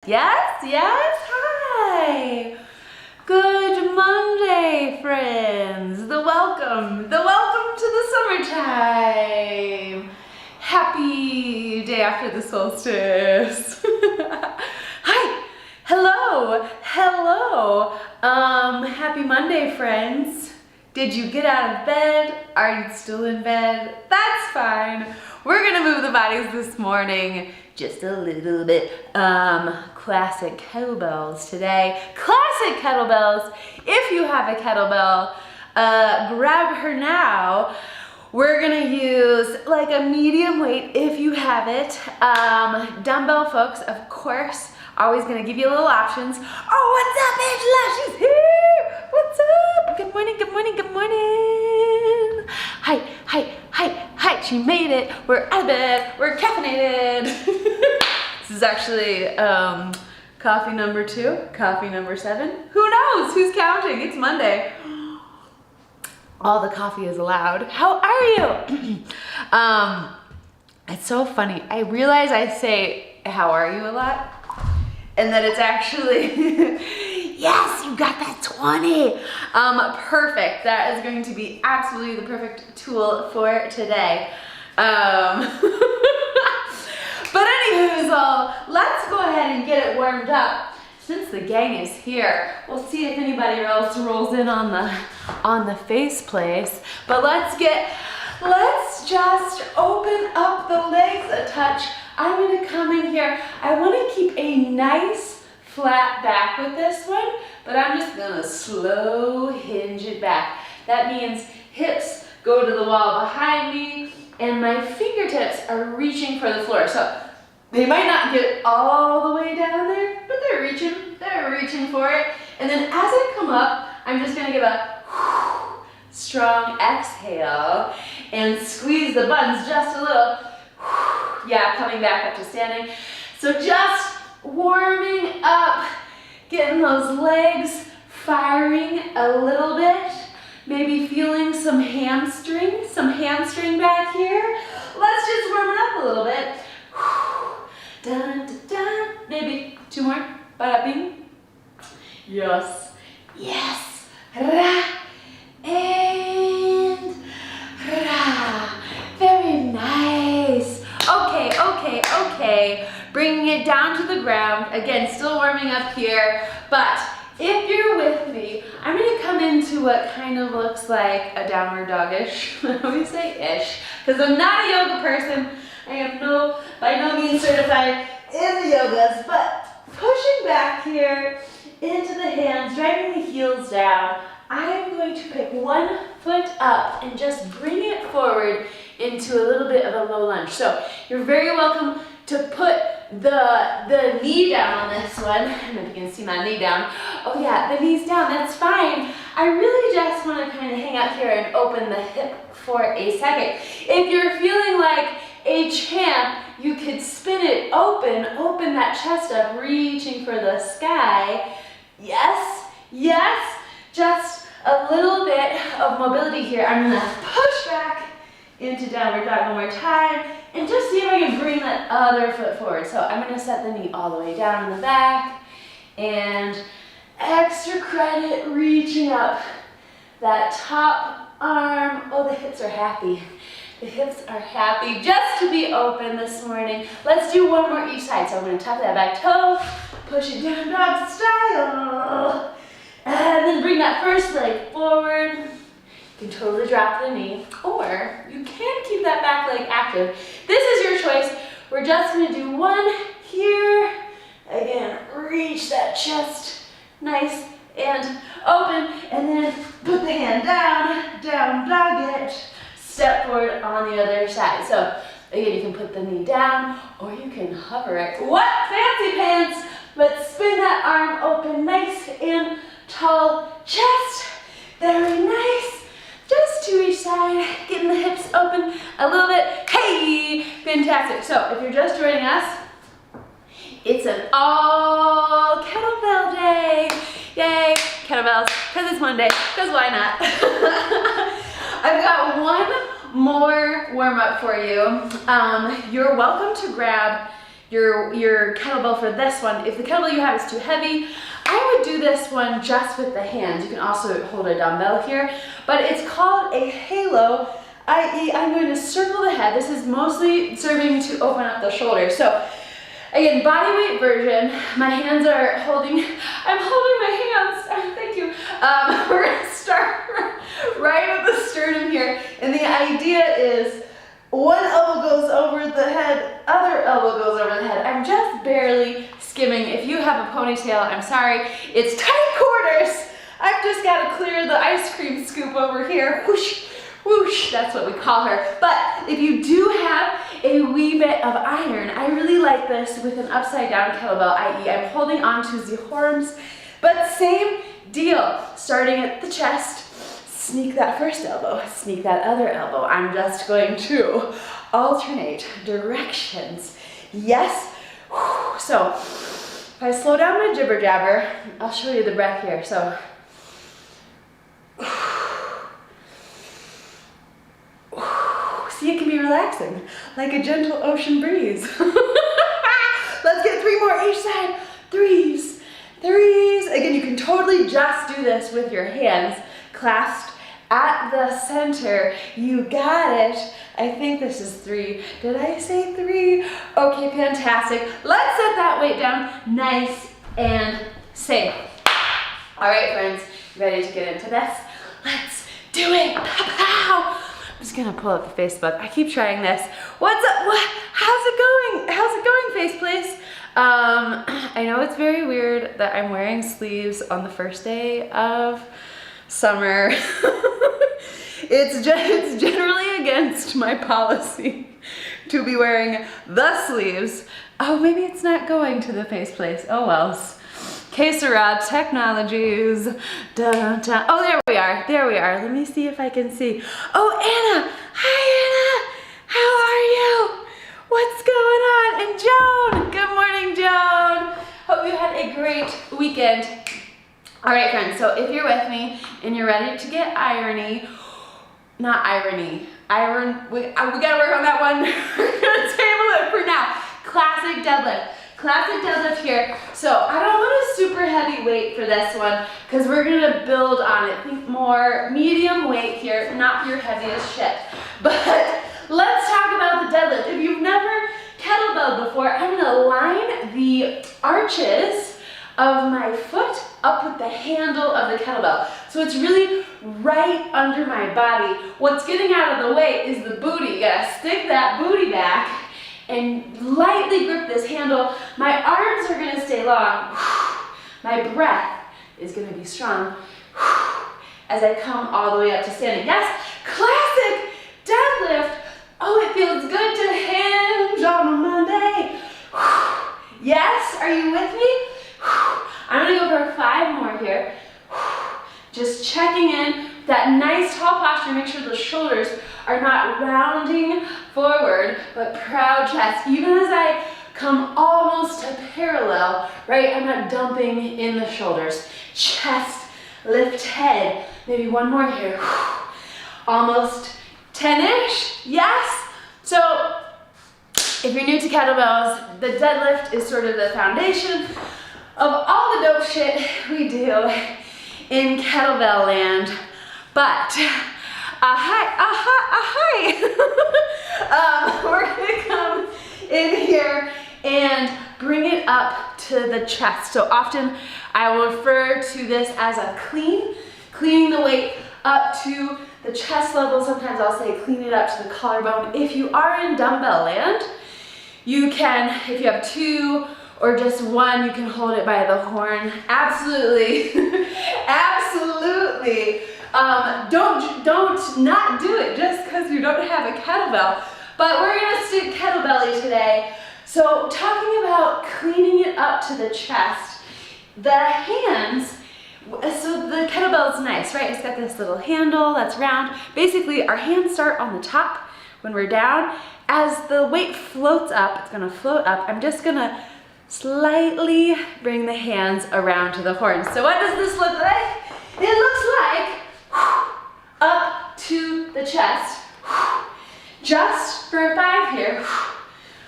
Yes, yes, hi. Good Monday, friends. The welcome to the summertime. Happy day after the solstice. Hi, hello. Happy Monday, friends. Did you get out of bed? Are you still in bed? That's fine. We're gonna move the bodies this morning just a little bit. Classic kettlebells today. Classic kettlebells. If you have a kettlebell, grab her now. We're gonna use like a medium weight if you have it. Dumbbell folks, of course, always gonna give you little options. Oh, what's up, Angela? She's here. What's up? Good morning, good morning, good morning. Hi. She made it. We're out of bed. We're caffeinated. This is actually coffee number 2, coffee number 7. Who knows? Who's counting? It's Monday. All the coffee is allowed. How are you? It's so funny. I realize I say, how are you a lot? And that it's actually, yes, you got that 20. Perfect. That is going to be absolutely the perfect tool for today. But anywho, let's go ahead and get it warmed up. Since the gang is here, we'll see if anybody else rolls in on the face place. But let's just open up the legs a touch. I'm gonna come in here. I wanna keep a nice flat back with this one, but I'm just gonna slow hinge it back. That means hips go to the wall behind me and my fingertips are reaching for the floor. So they might not get all the way down there, but they're reaching for it. And then as I come up, I'm just gonna give a strong exhale and squeeze the buns just a little. Yeah, coming back up to standing. So just warming up, getting those legs firing a little bit. Maybe feeling some hamstring back here. Let's just warm it up a little bit. Dun, dun, dun. Maybe 2 more. Bada bing. Yes. Yes. Ra. And ra. Very nice. Okay. Bringing it down to the ground. Again, still warming up here. But if you're with me, I'm going to come into what kind of looks like a downward dog-ish. We say ish. Because I'm not a yoga person. I am by no means certified in the yogas. But pushing back here into the hands, driving the heels down. I'm going to pick one foot up and just bring it forward into a little bit of a low lunge. So you're very welcome to put the knee down on this one. I don't know if you can see my knee down. Oh yeah, the knee's down, that's fine. I really just want to kind of hang out here and open the hip for a second. If you're feeling like a champ, you could spin it open that chest up, reaching for the sky. Yes, just a little bit of mobility here. I'm gonna push back into downward dog one more time and just see if I can bring that other foot forward. So I'm gonna set the knee all the way down in the back and extra credit reaching up that top arm. Oh, the hips are happy. The hips are happy just to be open this morning. Let's do one more each side. So I'm gonna tuck that back toe, push it down dog style, and then bring that first leg forward. You can totally drop the knee, or you can keep that back leg active. This is your choice. We're just gonna do one here. Again, reach that chest nice and open, and then put the hand down dog it. Step forward on the other side. So again, you can put the knee down, or you can hover it. What? Fancy pants! Let's spin that arm open, nice and tall chest. Very nice. Just to each side, getting the hips open a little bit. Hey, fantastic. So if you're just joining us, it's an all kettlebell day. Yay, kettlebells, because it's Monday, because why not? I've got one more warm up for you. You're welcome to grab your kettlebell for this one. If the kettlebell you have is too heavy, I would do this one just with the hands. You can also hold a dumbbell here, but it's called a halo, i.e. I'm going to circle the head. This is mostly serving to open up the shoulders. So again, body weight version. My hands are holding, I'm holding my hands, thank you. We're gonna start right at the sternum here. And the idea is one elbow goes over the head, other elbow goes over the head. I'm just barely skimming. If you have a ponytail, I'm sorry. It's tight quarters. I've just got to clear the ice cream scoop over here. Whoosh, whoosh, that's what we call her. But if you do have a wee bit of iron, I really like this with an upside down kettlebell, i.e. I'm holding onto the horns, but same deal. Starting at the chest, sneak that first elbow, sneak that other elbow. I'm just going to alternate directions. Yes. So if I slow down my jibber jabber, I'll show you the breath here. So see, it can be relaxing, like a gentle ocean breeze. Let's get 3 more each side. Threes, threes. Again, you can totally just do this with your hands clasped at the center. You got it. I think this is 3. Did I say 3? Okay, fantastic. Let's set that weight down nice and safe. All right, friends, ready to get into this? Let's do it. Pow! I'm just gonna pull up the Facebook. I keep trying this. What's up? What? How's it going? How's it going, Faceplace? I know it's very weird that I'm wearing sleeves on the first day of summer. It's generally against my policy to be wearing the sleeves. Oh, maybe it's not going to the Faceplace. Oh well. Que sera, technologies. Dun, dun. Oh, there we are. There we are. Let me see if I can see. Oh, Anna. Hi, Anna. How are you? What's going on? And Joan. Good morning, Joan. Hope you had a great weekend. All right, friends. So if you're with me and you're ready to get irony, not irony, iron. We gotta work on that one. We're gonna table it for now. Classic deadlift. Classic deadlift here. So I don't want a super heavy weight for this one because we're gonna build on it. Think more medium weight here, not your heaviest shit. But let's talk about the deadlift. If you've never kettlebelled before, I'm gonna line the arches of my foot up with the handle of the kettlebell. So it's really right under my body. What's getting out of the way is the booty. You gotta stick that booty back and lightly grip this handle. My arms are gonna stay long. My breath is gonna be strong as I come all the way up to standing. Yes, classic deadlift. Oh, it feels good to hinge on a Monday. Yes, are you with me? I'm gonna go for 5 more here. Just checking in, that nice tall posture. Make sure the shoulders are not rounding forward, but proud chest. Even as I come almost to parallel, right? I'm not dumping in the shoulders. Chest, lift head. Maybe 1 more here. Almost 10-ish, yes? So if you're new to kettlebells, the deadlift is sort of the foundation of all the dope shit we do in kettlebell land. But we're gonna come in here and bring it up to the chest. So often I will refer to this as a cleaning the weight up to the chest level. Sometimes I'll say clean it up to the collarbone. If you are in dumbbell land, you can, if you have 2 or just 1, you can hold it by the horn. Absolutely, absolutely. Don't not do it just because you don't have a kettlebell. But we're gonna stick kettlebelly today. So talking about cleaning it up to the chest, the hands, so the kettlebell's nice, right? It's got this little handle that's round. Basically, our hands start on the top when we're down. As the weight floats up, it's gonna float up. I'm just gonna slightly bring the hands around to the horns. So what does this look like? It looks like up to the chest. Just for 5 here.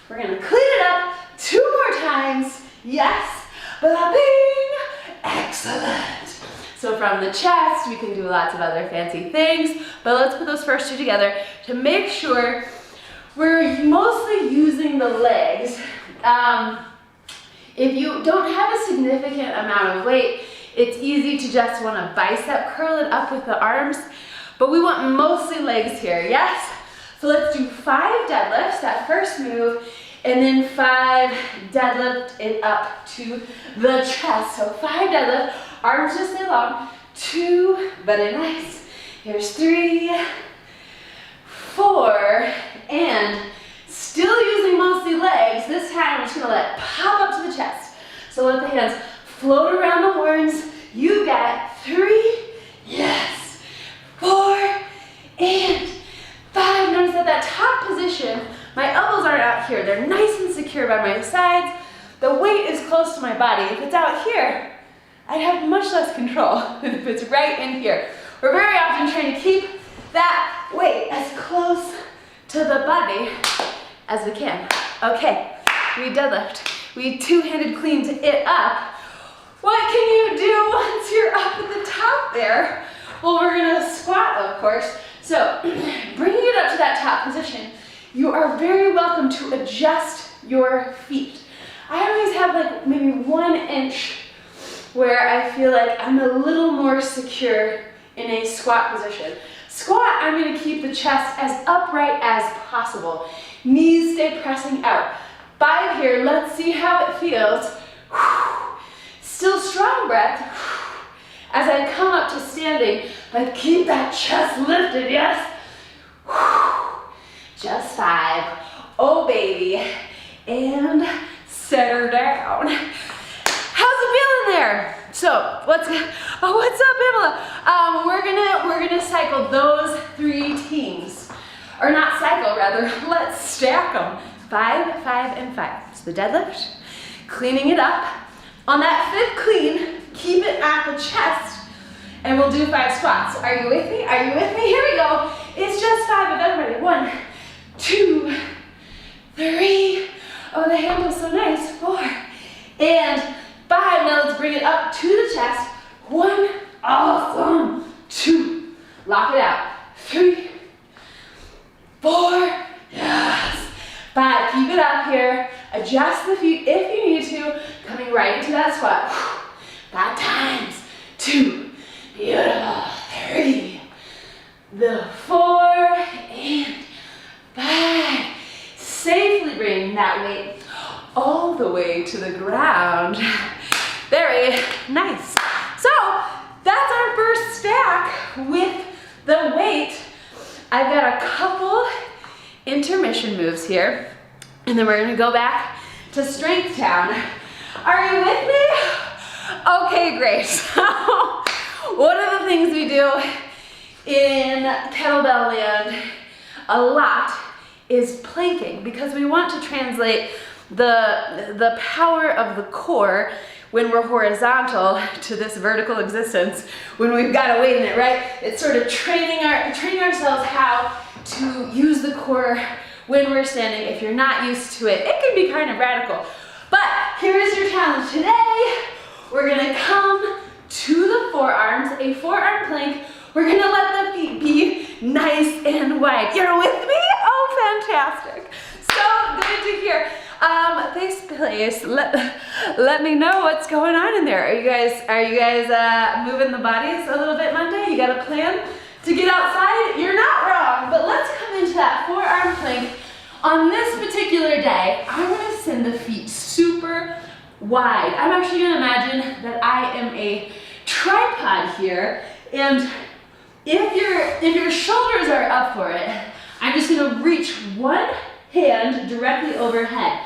We're gonna clean it up 2 more times. Yes. Bing. Excellent. So from the chest, we can do lots of other fancy things, but let's put those first 2 together to make sure we're mostly using the legs. If you don't have a significant amount of weight, it's easy to just want to bicep curl it up with the arms, but we want mostly legs here, yes? So let's do 5 deadlifts, that first move, and then 5 deadlift it up to the chest. So 5 deadlift, arms just stay long, 2, very nice. Here's 3, 4, and still using mostly legs. This time I'm just gonna let it pop up to the chest. So let the hands float around the horns. You got 3, yes, 4, and 5. Notice at that top position, my elbows aren't out here. They're nice and secure by my sides. The weight is close to my body. If it's out here, I'd have much less control than if it's right in here. We're very often trying to keep that weight as close to the body as we can. Okay, we deadlift. We 2-handed clean to it up. What can you do once you're up at the top there? Well, we're gonna squat, of course. So, bringing it up to that top position, you are very welcome to adjust your feet. I always have like maybe 1 inch where I feel like I'm a little more secure in a squat position. Squat, I'm gonna keep the chest as upright as possible. Knees stay pressing out. 5 here, let's see how it feels. Still strong breath. As I come up to standing, but keep that chest lifted, yes? Just 5. Oh baby. And set her down. How's it feeling there? So, what's up, Pamela? We're gonna cycle those 3 teams. Or not cycle, rather, let's stack them. 5, 5, and 5. So the deadlift, cleaning it up. On that 5th clean, keep it at the chest, and we'll do 5 squats. Are you with me? Are you with me? Here we go. It's just 5 of everybody. 1, 2, 3. Oh, the handle's so nice. 4, and 5. Now let's bring it up to the chest. 1, awesome. 2, lock it out. 3, 4, yes. 5, keep it up here. Adjust the feet if you need to. Coming right into that squat. 5 times. 2, beautiful. 3, the 4, and 5. Safely bring that weight all the way to the ground. Very nice. So that's our first stack with the weight. I've got a couple intermission moves here, and then we're gonna go back to Strength Town. Are you with me? Okay, great. So one of the things we do in kettlebell land a lot is planking, because we want to translate the power of the core when we're horizontal to this vertical existence when we've got a weight in it, right? It's sort of training ourselves how to use the core when we're standing. If you're not used to it, it can be kind of radical. But here's your challenge today. We're gonna come to the forearms, a forearm plank. We're gonna let the feet be nice and wide. You're with me? Oh, fantastic. So good to hear. Thanks, please. Let me know what's going on in there. Are you guys moving the bodies a little bit Monday? You got a plan to get outside? You're not wrong, but let's come into that forearm plank. On this particular day, I'm gonna send the feet super wide. I'm actually gonna imagine that I am a tripod here, and if your shoulders are up for it, I'm just gonna reach one hand directly overhead,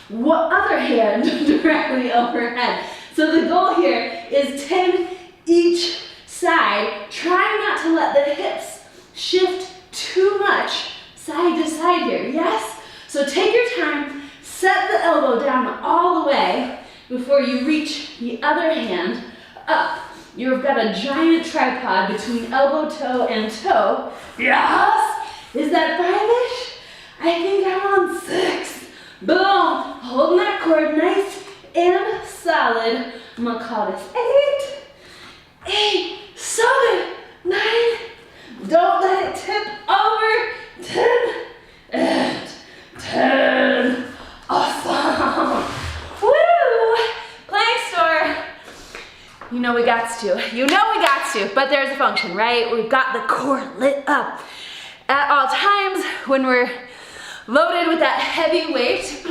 one other hand directly overhead. So the goal here is 10 each side. Try not to let the hips shift too much side to side here, yes? So take your time, set the elbow down all the way before you reach the other hand up. You've got a giant tripod between elbow, toe, and toe. Yes! Is that 5-ish? I think I'm on 6. Boom. Holding that core nice and solid. I'm gonna call this 8. 8. So good. 9. Don't let it tip over. 10. And 10. Awesome. Woo. Plank store. You know we got to. You know we got to. But there's a function, right? We've got the core lit up at all times when we're loaded with that heavy weight,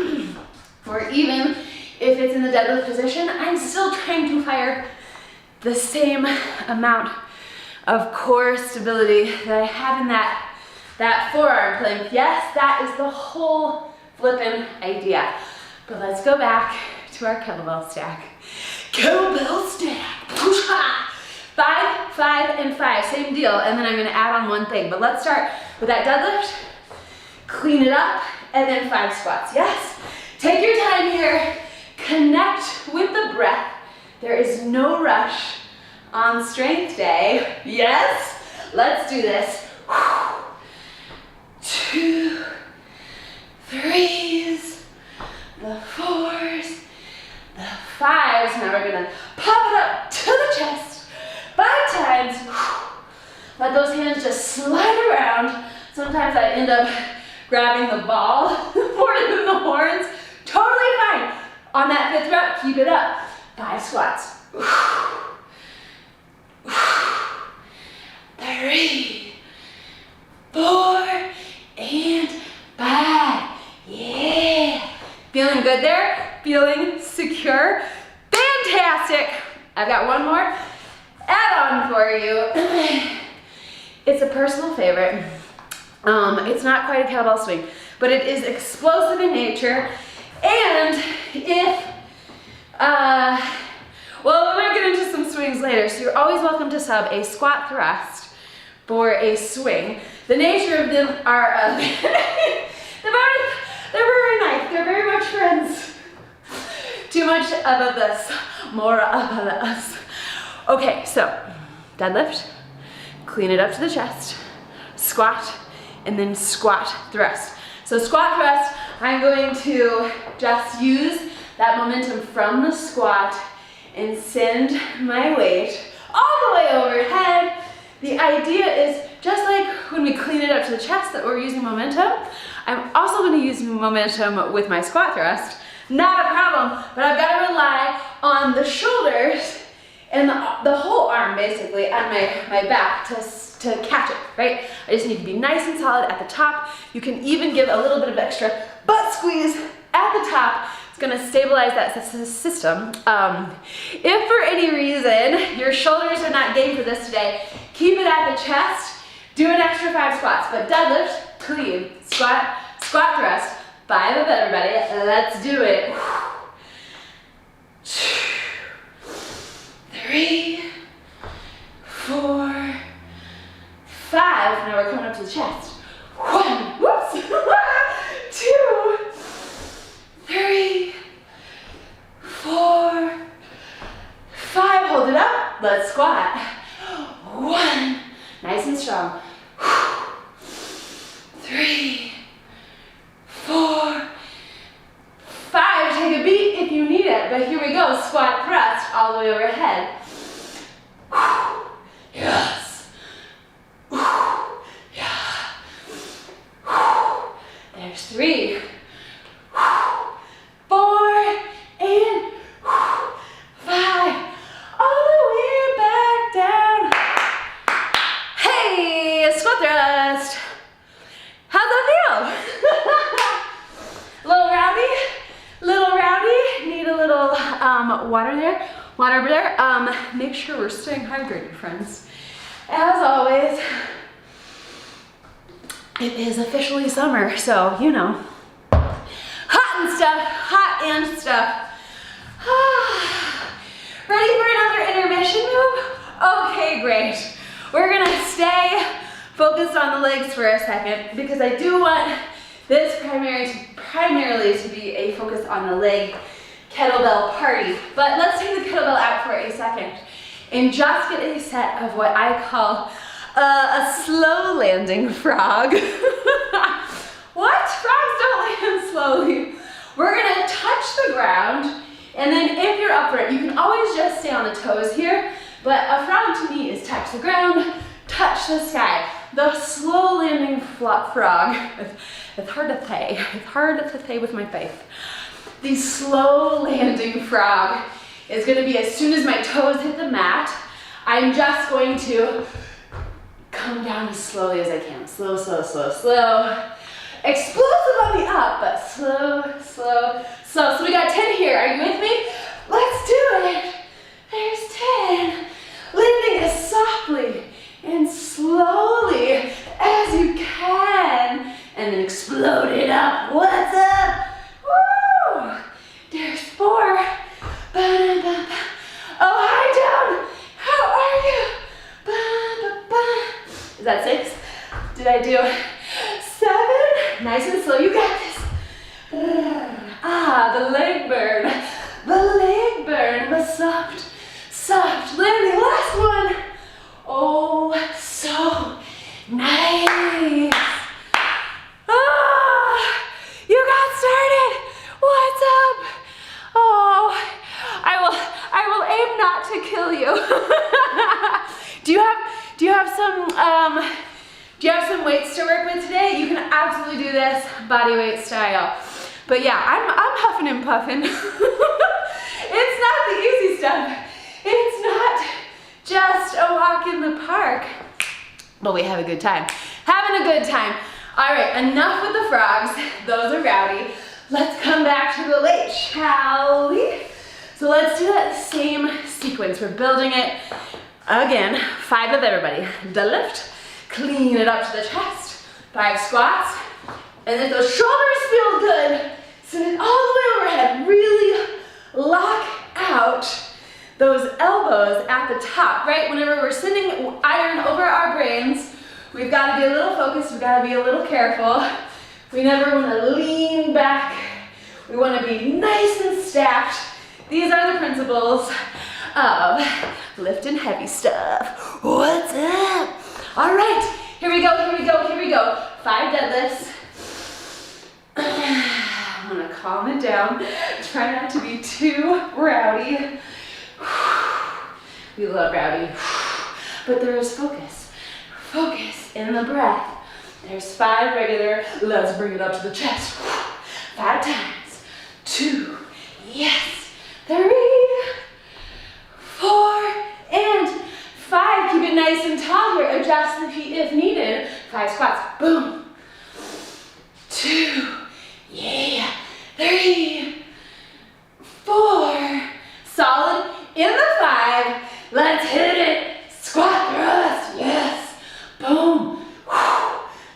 or even if it's in the deadlift position, I'm still trying to fire the same amount of core stability that I have in that forearm plank. Yes, that is the whole flippin' idea. But let's go back to our kettlebell stack. Kettlebell stack. 5, 5, and 5, same deal. And then I'm gonna add on one thing, but let's start with that deadlift, clean it up, and then 5 squats. Yes, take your time here, connect with the breath. There is no rush on strength day. Yes, let's do this. 2, 3s, the 4s, the 5s. Now we're gonna pop it up to the chest. 5 times. Let those hands just slide around. Sometimes I end up grabbing the ball more than the horns. Totally fine. On that 5th rep, keep it up. 5 squats. 3, 4, and 5. Yeah. Feeling good there? Feeling secure? Fantastic. I've got one more add-on for you. It's a personal favorite. It's not quite a kettlebell swing, but it is explosive in nature. And if, well, we're gonna get into some swings later, so you're always welcome to sub a squat thrust for a swing. The nature of them are, they're very nice. They're very much friends. Too much of this, more of us. Okay, so deadlift, clean it up to the chest, squat, and then squat thrust. So squat thrust, I'm going to just use that momentum from the squat and send my weight all the way overhead. The idea is just like when we clean it up to the chest that we're using momentum, I'm also going to use momentum with my squat thrust. Not a problem, but I've got to rely on the shoulders and the whole arm basically on my back to catch it, right? I just need to be nice and solid at the top. You can even give a little bit of extra butt squeeze at the top. It's gonna stabilize that system. If for any reason your shoulders are not game for this today, keep it at the chest, do an extra 5 squats, but deadlift, clean, squat, squat thrust, 5 of everybody, let's do it. 3, 4, 5. Now we're coming up to the chest. 1, whoops. 2, 3, 4, 5. Hold it up. Let's squat. 1. Nice and strong. 3, 4, 5. Take a beat if you need it, but here we go. Squat thrust all the way overhead. Yes. Yeah. There's 3, 4, and 5. All the way back down. Hey, squat thrust. How's that feel? Little rowdy. Need a little water there. Water over there. Make sure we're staying hydrated, friends. As always, it is officially summer, so you know, hot and stuff. Ready for another intermission move? Okay, great. We're gonna stay focused on the legs for a second because I do want this primarily to be a focus on the leg kettlebell party. But let's take the kettlebell out for a second and just get a set of what I call a slow landing frog. What? Frogs don't land slowly. We're gonna touch the ground, and then if you're upright, you can always just stay on the toes here, but a frog to me is touch the ground, touch the sky. The slow landing frog, it's hard to say. It's hard to say with my face. The slow landing frog is gonna be as soon as my toes hit the mat, I'm just going to come down as slowly as I can. Slow, slow, slow, slow. Explosive on the up, but slow, slow, slow. So we got 10 here. Are you with me? Let's do it. There's 10. Landing as softly and slowly as you can. And then explode it up. What's up? Woo! There's 4. Ba-da-ba-ba. Oh, hi, down. How are you? Ba-ba-ba. Is that 6? Did I do 7? Nice and slow. You got this. Ah, the leg burn. The leg burn. The soft, soft landing. Last one. Oh, so nice. Ah, you got started. What's up? Oh, I will aim not to kill you. Do you have some weights to work with today? You can absolutely do this body weight style. But yeah, I'm huffing and puffing. It's not the easy stuff. It's not just a walk in the park. But we have a good time. Having a good time. All right, enough with the frogs. Those are rowdy. Let's come back to the leg, shall we? So let's do that same sequence. We're building it again. 5 of everybody. Deadlift, clean it up to the chest. 5 squats. And then those shoulders feel good. Send it all the way overhead. Really lock out those elbows at the top, right? Whenever we're sending iron over our brains, we've got to be a little focused. We've got to be a little careful. We never want to lean back. We want to be nice and stacked. These are the principles of lifting heavy stuff. What's up? All right, here we go, here we go, here we go. 5 deadlifts. I'm gonna calm it down. Try not to be too rowdy. We love rowdy. But there is focus. Focus in the breath. There's 5 regular. Let's bring it up to the chest. 5 times. 2. Yes. 3. 4. And 5. Keep it nice and tall here. Adjust the feet if needed. 5 squats. Boom. 2. Yeah. 3. 4. Solid in the 5. Let's hit it. Squat thrust. Yes. Boom.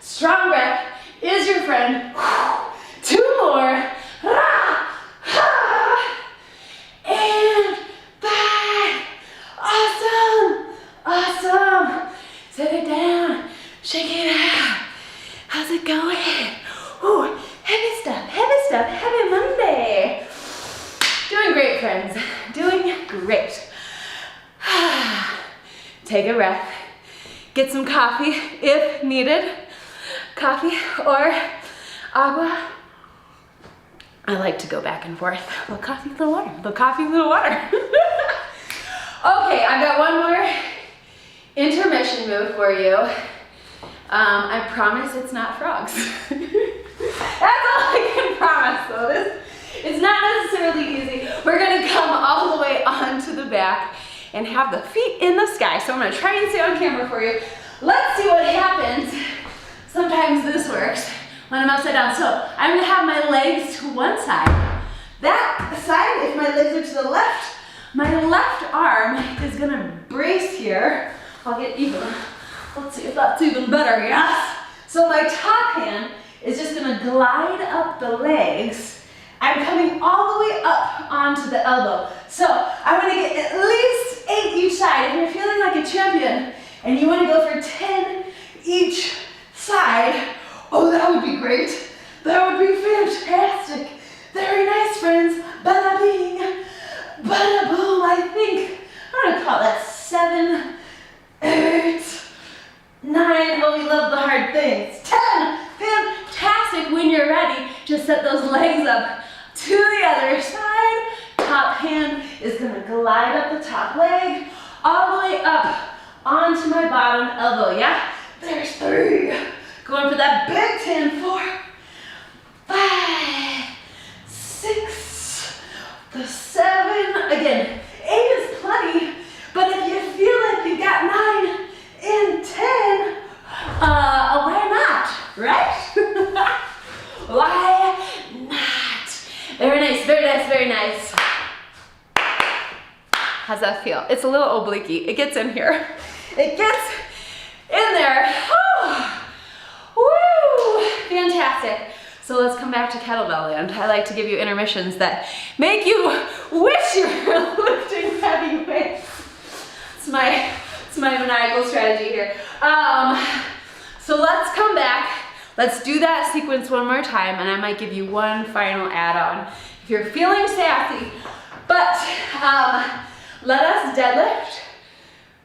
Strong breath is your friend. 2 more. And 5. Awesome. Awesome. Set it down. Shake it out. How's it going? Ooh, heavy stuff, heavy Monday. Doing great, friends. Doing great. Take a breath. Get some coffee if needed. Coffee or agua. I like to go back and forth. A little coffee, a little water. A little coffee, a little water. Okay, I've got one more intermission move for you. I promise it's not frogs. That's all I can promise, though. It's not necessarily easy. We're gonna come all the way onto the back and have the feet in the sky. So I'm gonna try and stay on camera for you. Let's see what happens. Sometimes this works when I'm upside down. So I'm gonna have my legs to one side. That side, if my legs are to the left, my left arm is gonna brace here. I'll get even. Let's see if that's even better, yes? So my top hand is just gonna glide up the legs. I'm coming all the way up onto the elbow. So I wanna get at least 8 each side. If you're feeling like a champion and you wanna go for 10 each side, oh, that would be great. That would be fantastic. Very nice, friends. Bada bing, bada boom. I think I'm gonna call that 7, 8, 9. Oh, we love the hard things. 10. Fantastic. When you're ready, just set those legs up the top leg, all the way up onto my bottom elbow, yeah? There's 3. Going for that big 10, 4, 5, 6, the 7. Again, 8 is plenty, but if you feel like you got 9 and 10, why not, right? Why not? Very nice, very nice, very nice. How's that feel? It's a little obliquey. It gets in here. It gets in there. Oh, woo, fantastic. So let's come back to kettlebell land. I like to give you intermissions that make you wish you were lifting heavy weights. It's my maniacal strategy here. So let's come back. Let's do that sequence one more time, and I might give you one final add-on if you're feeling sassy. But let us deadlift,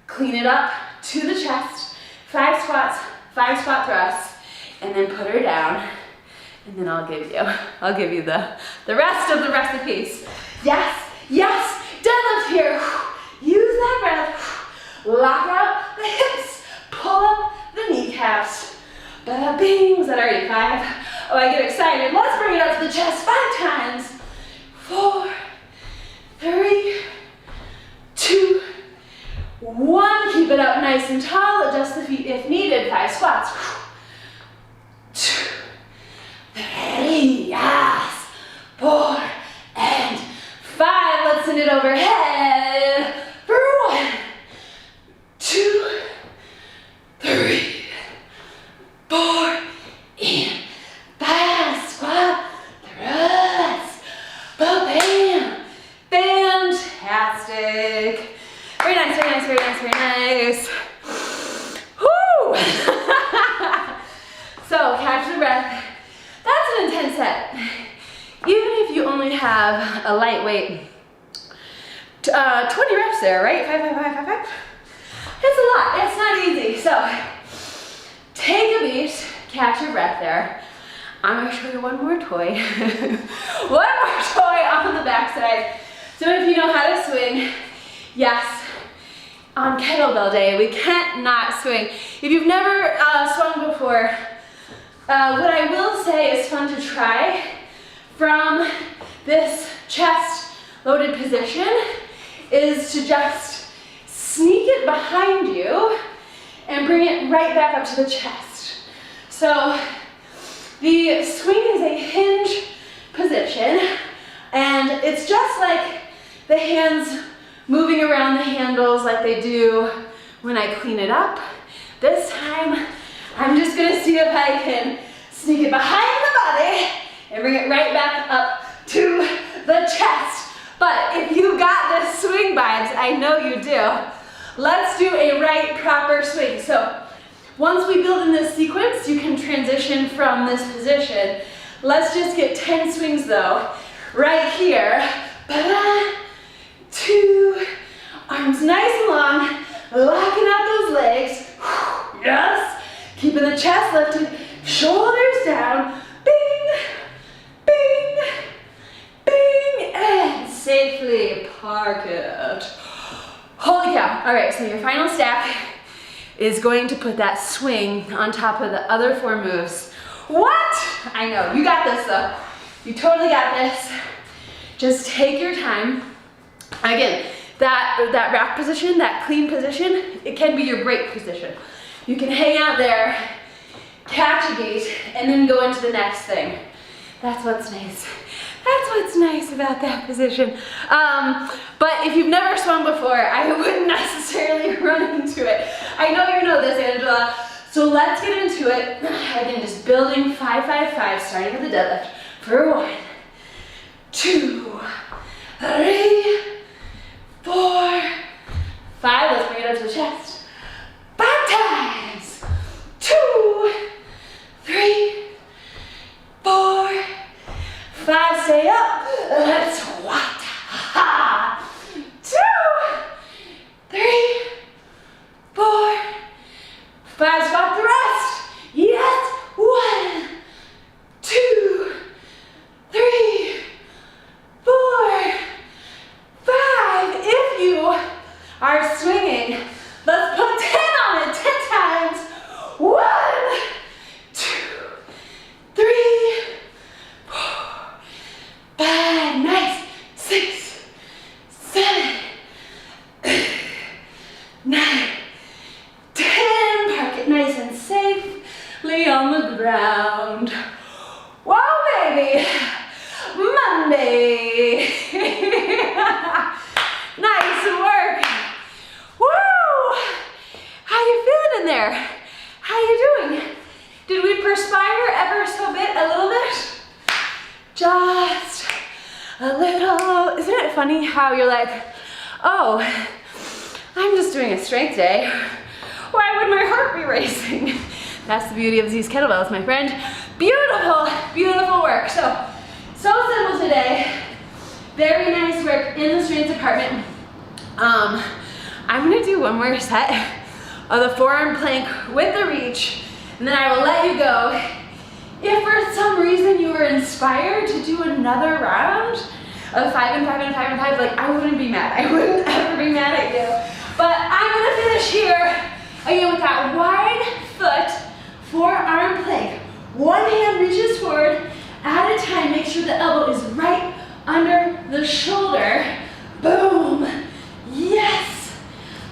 clean it up to the chest, 5 squats, 5 squat thrusts, and then put her down. And then I'll give you the rest of the recipes. Yes, yes, deadlift here. Use that breath. Lock out the hips. Pull up the kneecaps. Bada bing. Is that already 5? Oh, I get excited. Let's bring it up to the chest 5 times. 4, 3, 2, 1. Keep it up nice and tall. Adjust the feet if needed. 5 squats. 2, 3, yes, 4, and 5. Let's send it overhead for 1, 2, 3, 4, and 5. Squat, thrust, ba-bam. Fantastic. Very nice, very nice, very nice, very nice. Whoo! So catch the breath. That's an intense set. Even if you only have a lightweight, 20 reps there, right? 5, 5, 5, 5, 5. It's a lot, it's not easy. So take a beat, catch your breath there. I'm gonna show you one more toy. One more toy on the backside. So if you know how to swing, yes, on kettlebell day, we can't not swing. If you've never swung before, what I will say is fun to try from this chest loaded position is to just sneak it behind you and bring it right back up to the chest. So the swing is a hinge position, and it's just like the hands moving around the handles like they do when I clean it up. This time, I'm just gonna see if I can sneak it behind the body and bring it right back up to the chest. But if you got this swing vibes, I know you do, let's do a right proper swing. So once we build in this sequence, you can transition from this position. Let's just get 10 swings though, right here. Ba-da, 2, arms nice and long, locking out those legs. Yes, keeping the chest lifted, shoulders down. Bing, bing, bing, and safely park it. Holy cow. All right, so your final stack is going to put that swing on top of the other 4 moves. What? I know, you got this though. You totally got this. Just take your time. Again, that rack position, that clean position, it can be your break position. You can hang out there, catch a beat, and then go into the next thing. That's what's nice. That's what's nice about that position. But if you've never swum before, I wouldn't necessarily run into it. I know you know this, Angela. So let's get into it. Again, just building 5, 5, 5, starting with the deadlift. For 1, 2, 3, 4, 5. Let's bring it up to the chest. 5 times. 2, 3, 4, 5. Stay up. Let's squat. 2, 3, 4, 5. Squat thrust. Yes. 1, 2, 3, 4, 5. If you are swinging. Let's put 10 on it, 10 times. 1, 2, 3, 4, 5, nice. 6, 7, 8, 9, 10. Park it nice and safely on the ground. Whoa, baby. Monday. Nice work. Woo! How you feeling in there? How you doing? Did we perspire ever so bit, a little bit? Just a little. Isn't it funny how you're like, oh, I'm just doing a strength day. Why would my heart be racing? That's the beauty of these kettlebells, my friend. Beautiful, beautiful work. So simple today. Very nice work in the strength department. I'm gonna do one more set of the forearm plank with the reach, and then I will let you go. If for some reason you were inspired to do another round of 5 and 5 and 5 and 5, like I wouldn't be mad. I wouldn't ever be mad at you. But I'm gonna finish here again with that wide foot forearm plank. One hand reaches forward at a time. Make sure the elbow is right under the shoulder. Boom. Yes.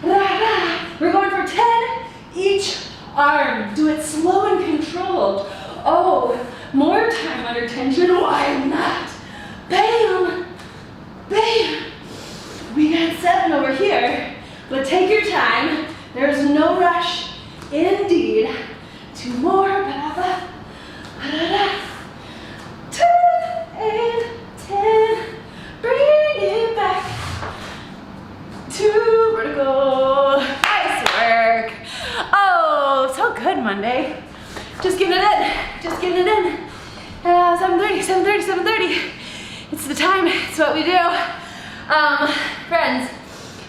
We're going for 10 each arm. Do it slow and controlled. Oh, more time under tension. Why not? Bam. Bam. We got 7 over here, but take your time. There's no rush. Indeed. 2 more. 10 and 10. Bring it back. 2 vertical. Nice work. Oh, so good, Monday. Just getting it in. Just getting it in. 7:30, 7:30, 7:30. It's the time. It's what we do. Friends,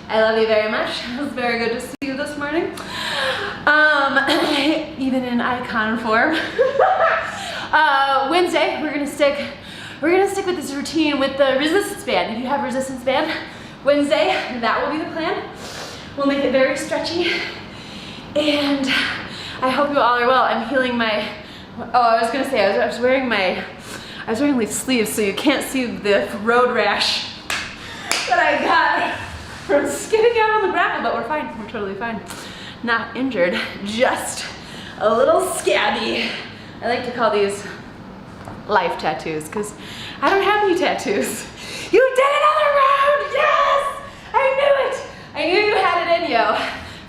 I love you very much. It was very good to see you this morning. Even in icon form. Wednesday, we're gonna stick with this routine with the resistance band. If you have resistance band, Wednesday, that will be the plan. We'll make it very stretchy. And I hope you all are well. I'm healing my, I was gonna say, I was wearing these sleeves so you can't see the road rash that I got from skidding out on the gravel, but we're fine, we're totally fine. Not injured, just a little scabby. I like to call these life tattoos because I don't have any tattoos. You did another round, yes! I knew it! I knew you had it in you.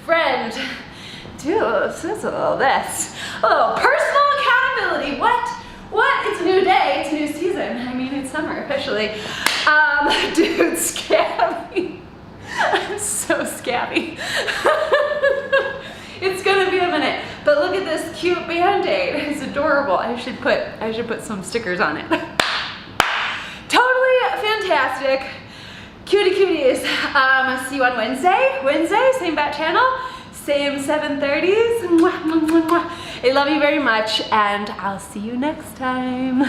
Friend, do a little this. A little personal accountability. What? It's a new day, it's a new season. I mean, it's summer officially. Dude, scabby. I'm so scabby. It's gonna be a minute. But look at this cute Band-Aid. It's adorable. I should put some stickers on it. Totally fantastic. Cutie cuties. See you on Wednesday. Same bat channel, same 7:30s. Mwah, mwah, mwah, mwah. I love you very much, and I'll see you next time.